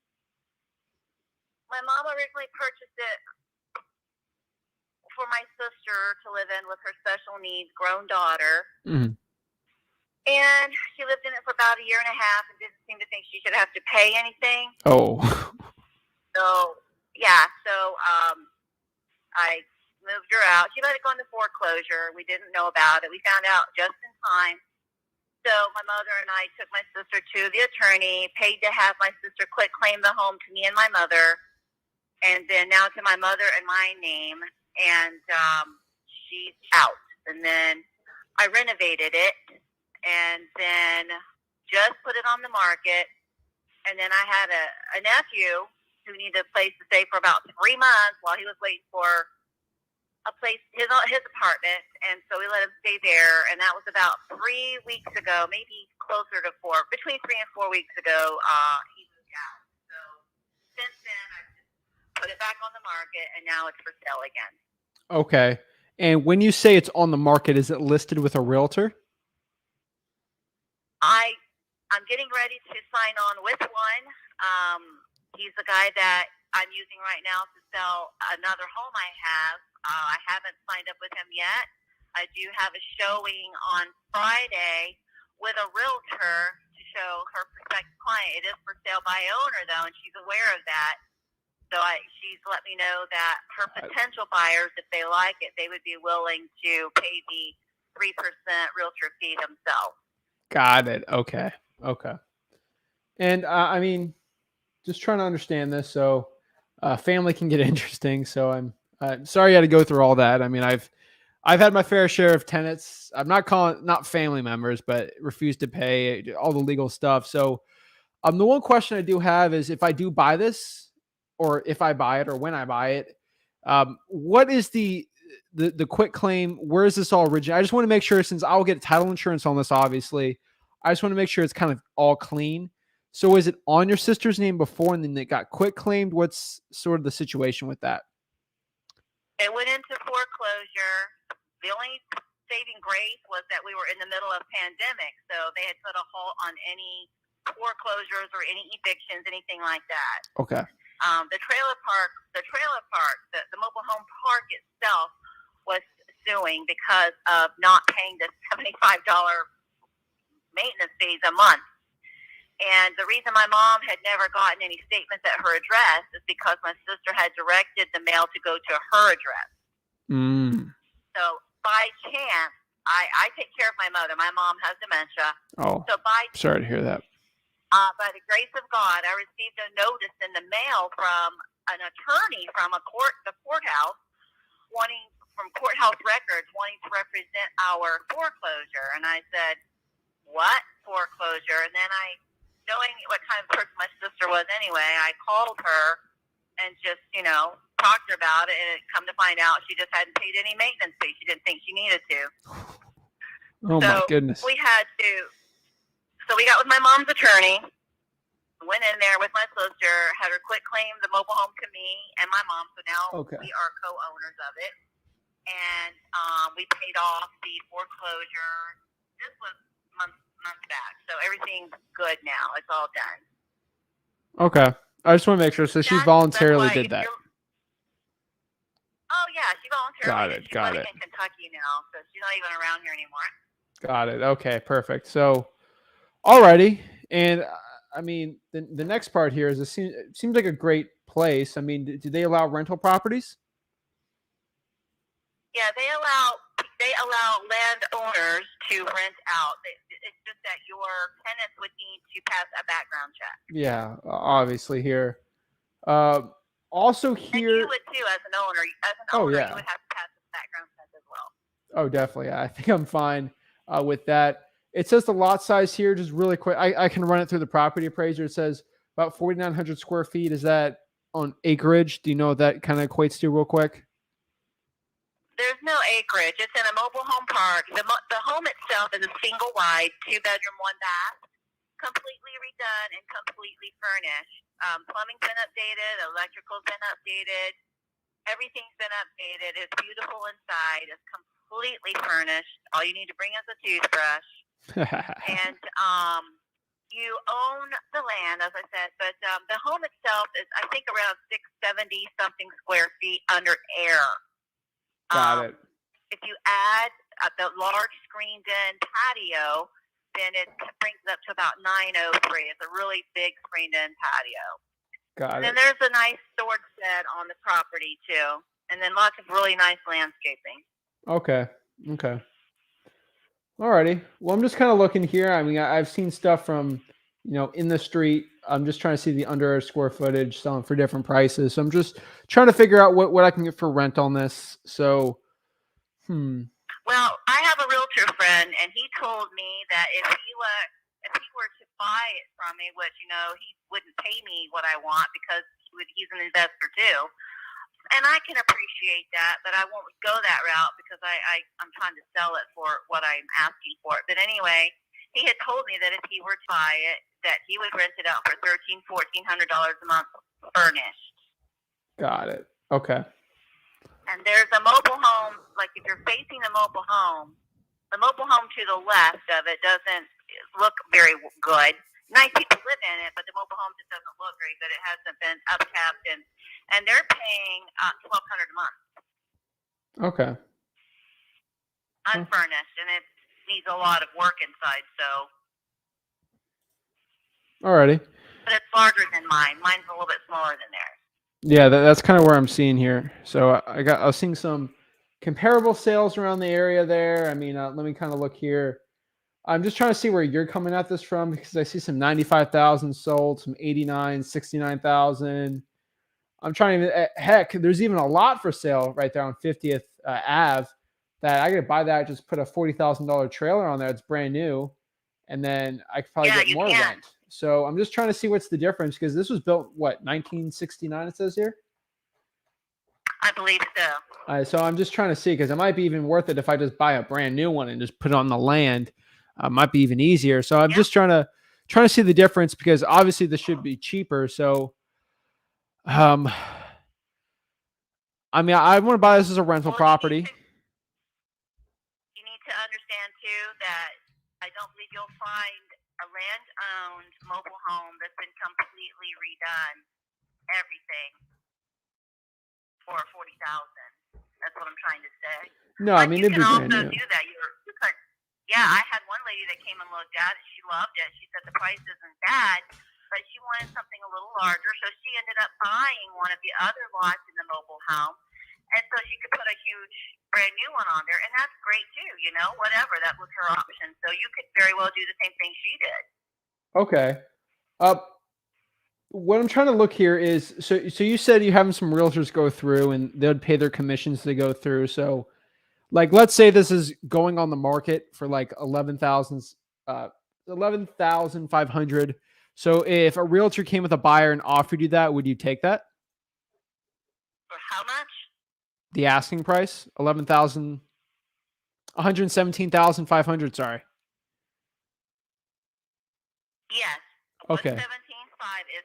My mom originally purchased it for my sister to live in with her special needs grown daughter. Mm-hmm. And she lived in it for about a year and a half and didn't seem to think she should have to pay anything. Oh. So, yeah. So, I moved her out. She let it go into foreclosure. We didn't know about it. We found out just in time. So my mother and I took my sister to the attorney, paid to have my sister quit claim the home to me and my mother, and then now to my mother and my name, and she's out. And then I renovated it, and then just put it on the market. And then I had a nephew who needed a place to stay for about 3 months while he was waiting for a place, his apartment, and so we let him stay there, and that was about 3 weeks ago, maybe closer to 4, between 3 and 4 weeks ago, he moved out. So since then, I just put it back on the market, and now it's for sale again. Okay. And when you say it's on the market, is it listed with a realtor? I'm getting ready to sign on with one. He's the guy that I'm using right now to sell another home I have. I haven't signed up with him yet. I do have a showing on Friday with a realtor to show her prospective client. It is for sale by owner, though, and she's aware of that. So she's let me know that her potential buyers, if they like it, they would be willing to pay the 3% realtor fee themselves. Got it. Okay. Okay. And I mean, just trying to understand this. So family can get interesting. So I'm sorry you had to go through all that. I mean, I've had my fair share of tenants. I'm not family members, but refuse to pay all the legal stuff. So the one question I do have is if I do buy this, or if I buy it, or when I buy it, what is the quick claim? Where is this all originated? I just want to make sure, since I'll get title insurance on this, obviously, I just want to make sure it's kind of all clean. So is it on your sister's name before and then it got quit claimed? What's sort of the situation with that? It went into foreclosure. The only saving grace was that we were in the middle of pandemic, so they had put a halt on any foreclosures or any evictions, anything like that. Okay. The trailer park, the mobile home park itself was suing because of not paying the $75 maintenance fees a month. And the reason my mom had never gotten any statements at her address is because my sister had directed the mail to go to her address. Mm. So by chance, I take care of my mother. My mom has dementia. Oh, so sorry to hear that. By the grace of God, I received a notice in the mail from an attorney from the courthouse, from courthouse records, wanting to represent our foreclosure. And I said, "What foreclosure?" And then knowing what kind of person my sister was anyway, I called her and just, talked to her about it, and come to find out she just hadn't paid any maintenance fee. She didn't think she needed to. Oh, so my goodness. So we got with my mom's attorney, went in there with my sister, had her quit claim the mobile home to me and my mom, so now we are co-owners of it. And we paid off the foreclosure. This was months back, so everything's good now. It's all done. Okay. I just want to make sure. So she voluntarily did that. Oh, yeah, she voluntarily did. She's Got living it. in Kentucky now, so she's not even around here anymore. Got it. Okay, perfect. So, alrighty. And I mean, the next part here is it seems like a great place. I mean, do they allow rental properties? Yeah, they allow landowners to rent out. It's just that your tenants would need to pass a background check. Yeah, obviously here. Also here. And you would too, as an owner. You would have to pass a background check as well. Oh, definitely. I think I'm fine with that. It says the lot size here, just really quick. I can run it through the property appraiser. It says about 4,900 square feet. Is that on acreage? Do you know what that kind of equates to real quick? There's no acreage. It's in a mobile home park. The home itself is a single wide, 2-bedroom, 1 bath, completely redone and completely furnished. Plumbing's been updated, electrical's been updated, everything's been updated. It's beautiful inside. It's completely furnished. All you need to bring is a toothbrush. And you own the land, as I said, but the home itself is, I think, around 670 something square feet under air. Got it. If you add the large screened-in patio, then it brings it up to about 903. It's a really big screened-in patio. Got And it. then there's a nice storage shed on the property too, and then lots of really nice landscaping. Okay. Alrighty. Well, I'm just kind of looking here. I mean, I've seen stuff from, in the street. I'm just trying to see the under square footage selling for different prices. So I'm just trying to figure out what I can get for rent on this. So, Well, I have a realtor friend, and he told me that if he were to buy it from me, which he wouldn't pay me what I want because he's an investor too, and I can appreciate that, but I won't go that route because I'm trying to sell it for what I'm asking for it. But anyway, he had told me that if he were to buy it, that he would rent it out for $1,400 a month furnished. Got it. Okay. And there's a mobile home, like if you're facing the mobile home to the left of it doesn't look very good. Nice people live in it, but the mobile home just doesn't look very good. It hasn't been upkept, and they're paying $1,200 a month. Okay. Unfurnished, and it needs a lot of work inside. So. Alrighty. But it's larger than mine. Mine's a little bit smaller than theirs. Yeah, that's kind of where I'm seeing here. So I was seeing some comparable sales around the area there. I mean, let me kind of look here. I'm just trying to see where you're coming at this from because I see some 95,000 sold, some 89, 69,000. I'm trying to, heck, there's even a lot for sale right there on 50th Ave that I could buy that, just put a $40,000 trailer on there. It's brand new. And then I could probably get more rent. So I'm just trying to see what's the difference because this was built, 1969 it says here? I believe so. So I'm just trying to see because it might be even worth it if I just buy a brand new one and just put it on the land. Might be even easier. So I'm just trying to see the difference because obviously this should be cheaper. So, I mean, I want to buy this as a rental property. You need to understand too that I don't believe you'll find a land-owned mobile home that's been completely redone, everything for $40,000. That's what I'm trying to say. No, I mean, you can also brand new. do that. Yeah, I had one lady that came and looked at it. She loved it. She said the price isn't bad, but she wanted something a little larger, so she ended up buying one of the other lots in the mobile home, and so she could put a huge brand new one on there, and that's great too. Whatever, that was her option. So you could very well do the same thing she did. Okay. What I'm trying to look here is so you said you're having some realtors go through and they'd pay their commissions to go through. So, like, let's say this is going on the market for like 11,500. So if a realtor came with a buyer and offered you that, would you take that? For how much? The asking price, 117,500. Sorry. Yes. Okay. 117.5 is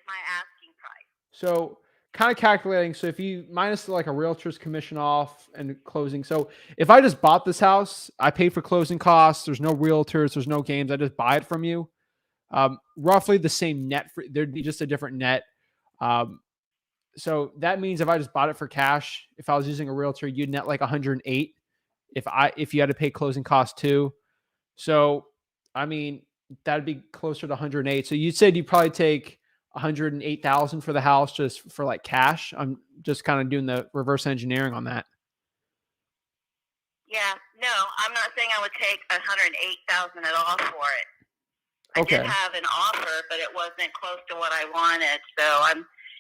my asking price. So kind of calculating. So if you minus like a realtor's commission off and closing. So if I just bought this house, I paid for closing costs. There's no realtors. There's no games. I just buy it from you. Roughly the same net. There'd be just a different net. So that means if I just bought it for cash, if I was using a realtor, you'd net like 108 if you had to pay closing costs too. So, I mean, that'd be closer to 108. So you said you'd probably take 108,000 for the house just for like cash. I'm just kind of doing the reverse engineering on that. Yeah, no, I'm not saying I would take 108,000 at all for it. I Okay. did have an offer, but it wasn't close to what I wanted. So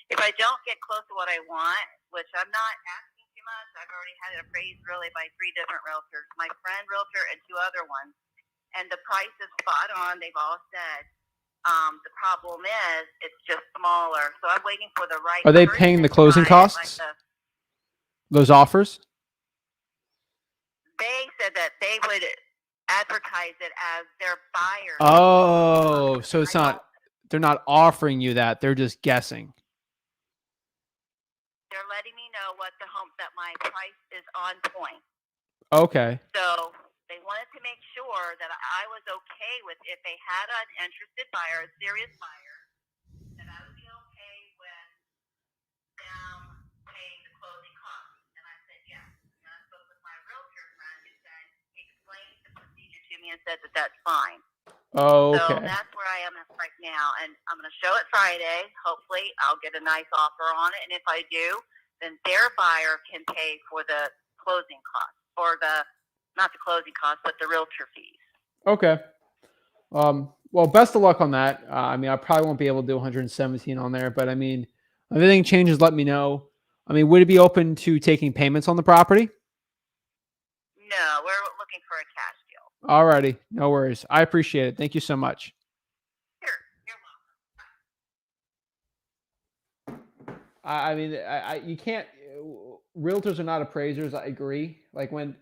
if I don't get close to what I want, which I'm not asking too much, I've already had it appraised really by 3 different realtors, my friend realtor and 2 other ones, and the price is spot on. They've all said the problem is it's just smaller. So I'm waiting for the right. Are they paying the closing costs? Those offers? they said that they would advertise it as their buyer. Oh, so it's not, they're not offering you that. They're just guessing. They're letting me know what the home, that my price is on point. Okay. So they wanted to make sure that I was okay with, if they had an interested buyer, a serious buyer, that I would be okay with them paying the closing costs. And I said, yes. And I spoke with my realtor friend who said, he explained the procedure to me and said that that's fine. Okay. So that's where I am at right now. And I'm going to show it Friday. Hopefully I'll get a nice offer on it. And if I do, then their buyer can pay for the closing costs, or not the closing costs, but the realtor fees. Okay. Well, best of luck on that. I mean, I probably won't be able to do 117 on there, but I mean, if anything changes, let me know. I mean, would it be open to taking payments on the property? No, we're looking for a cash deal. Alrighty. No worries. I appreciate it. Thank you so much. Sure. You're welcome. I mean, you can't, realtors are not appraisers. I agree. Like when,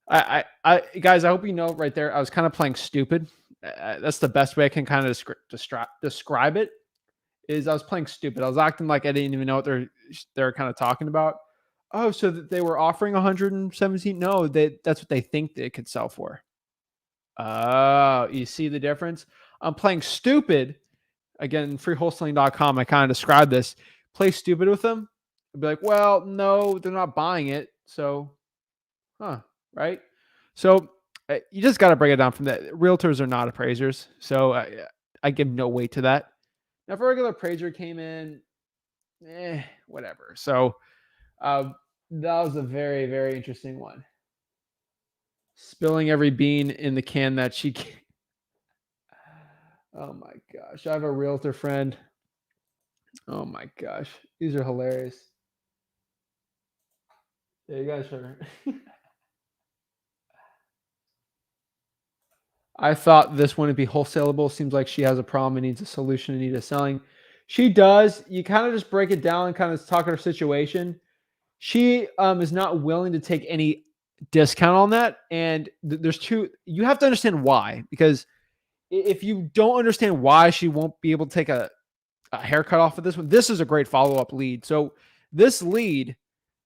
guys, I hope you know right there, I was kind of playing stupid. That's the best way I can kind of describe it. Is I was playing stupid. I was acting like I didn't even know what they're kind of talking about. Oh, so that they were offering 117? No, that's what they think they could sell for. Oh, you see the difference? I'm playing stupid. Again, freewholesaling.com, I kind of described this. Play stupid with them. I'd be like, well, no, they're not buying it. So, right? So you just got to break it down from that. Realtors are not appraisers. So I give no weight to that. Now, if a regular appraiser came in, whatever. So that was a very, very interesting one. Spilling every bean in the can that she can. Oh my gosh. I have a realtor friend. Oh my gosh. These are hilarious. Yeah, you guys are. I thought this wouldn't be wholesalable. Seems like she has a problem and needs a solution and needs a selling. She does. You kind of just break it down and kind of talk her situation. She is not willing to take any discount on that. And there's two, you have to understand why, because if you don't understand why she won't be able to take a haircut off of this one, this is a great follow-up lead. So this lead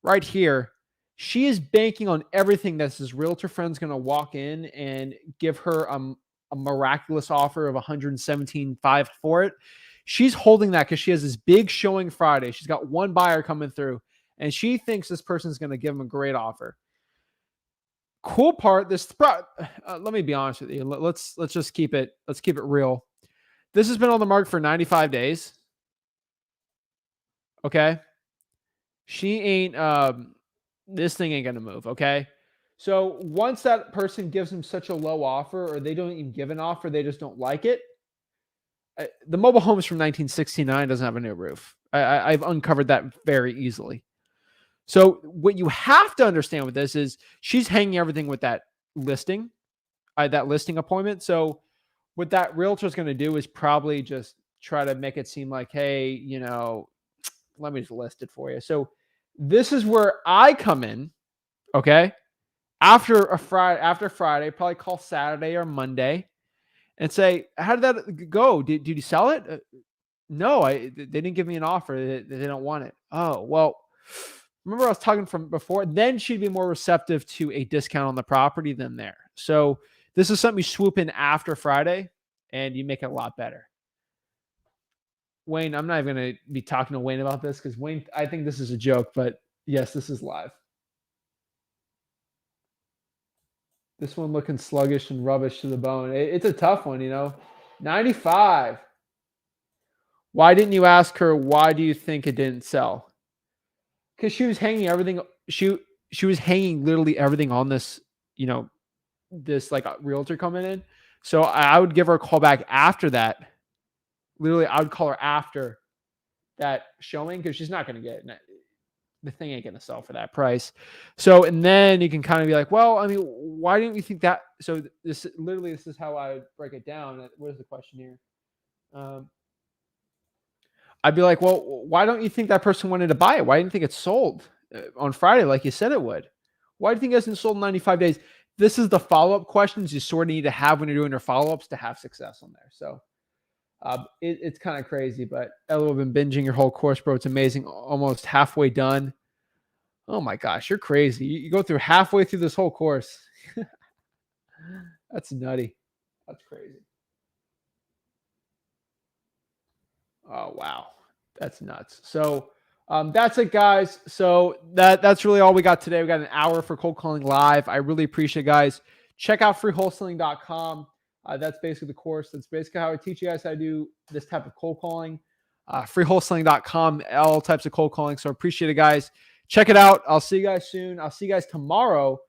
right here, she is banking on everything that this realtor friend's going to walk in and give her a miraculous offer of 117.5 for it. She's holding that because she has this big showing Friday. She's got one buyer coming through, and she thinks this person's going to give him a great offer. Cool part, let me be honest with you. Let's just keep it real. This has been on the market for 95 days. Okay. She ain't, this thing ain't going to move. Okay. So once that person gives him such a low offer, or they don't even give an offer, they just don't like it. The mobile homes from 1969 doesn't have a new roof. I've uncovered that very easily. So what you have to understand with this is she's hanging everything with that listing appointment. So what that realtor is going to do is probably just try to make it seem like, hey, let me just list it for you. So this is where I come in. Okay. After Friday, probably call Saturday or Monday and say, how did that go? Did you sell it? No, they didn't give me an offer. They don't want it. Oh, well, remember I was talking from before, then she'd be more receptive to a discount on the property than there. So this is something you swoop in after Friday and you make it a lot better. Wayne, I'm not even going to be talking to Wayne about this because Wayne, I think this is a joke, but yes, this is live. This one looking sluggish and rubbish to the bone. It's a tough one, 95. Why didn't you ask her, why do you think it didn't sell? Because she was hanging everything. She was hanging literally everything on this, this like a realtor coming in. So I would give her a call back after that. Literally, I would call her after that showing because she's not going to get it. The thing ain't going to sell for that price. So, and then you can kind of be like, well, I mean, why didn't you think that? So this is how I would break it down. What is the question here? I'd be like, well, why don't you think that person wanted to buy it? Why didn't you think it sold on Friday like you said it would? Why do you think it hasn't sold in 95 days? This is the follow-up questions you sort of need to have when you're doing your follow-ups to have success on there. So it's kind of crazy, but Ella, have been binging your whole course, bro. It's amazing. Almost halfway done. Oh my gosh, you're crazy. You go through halfway through this whole course. That's nutty. That's crazy. Oh wow, that's nuts. So that's it, guys. So that's really all we got today. We got an hour for cold calling live. I really appreciate it, guys. Check out freewholesaling.com. That's basically the course. That's basically how I teach you guys how to do this type of cold calling. Freewholesaling.com, all types of cold calling. So I appreciate it, guys. Check it out. I'll see you guys soon. I'll see you guys tomorrow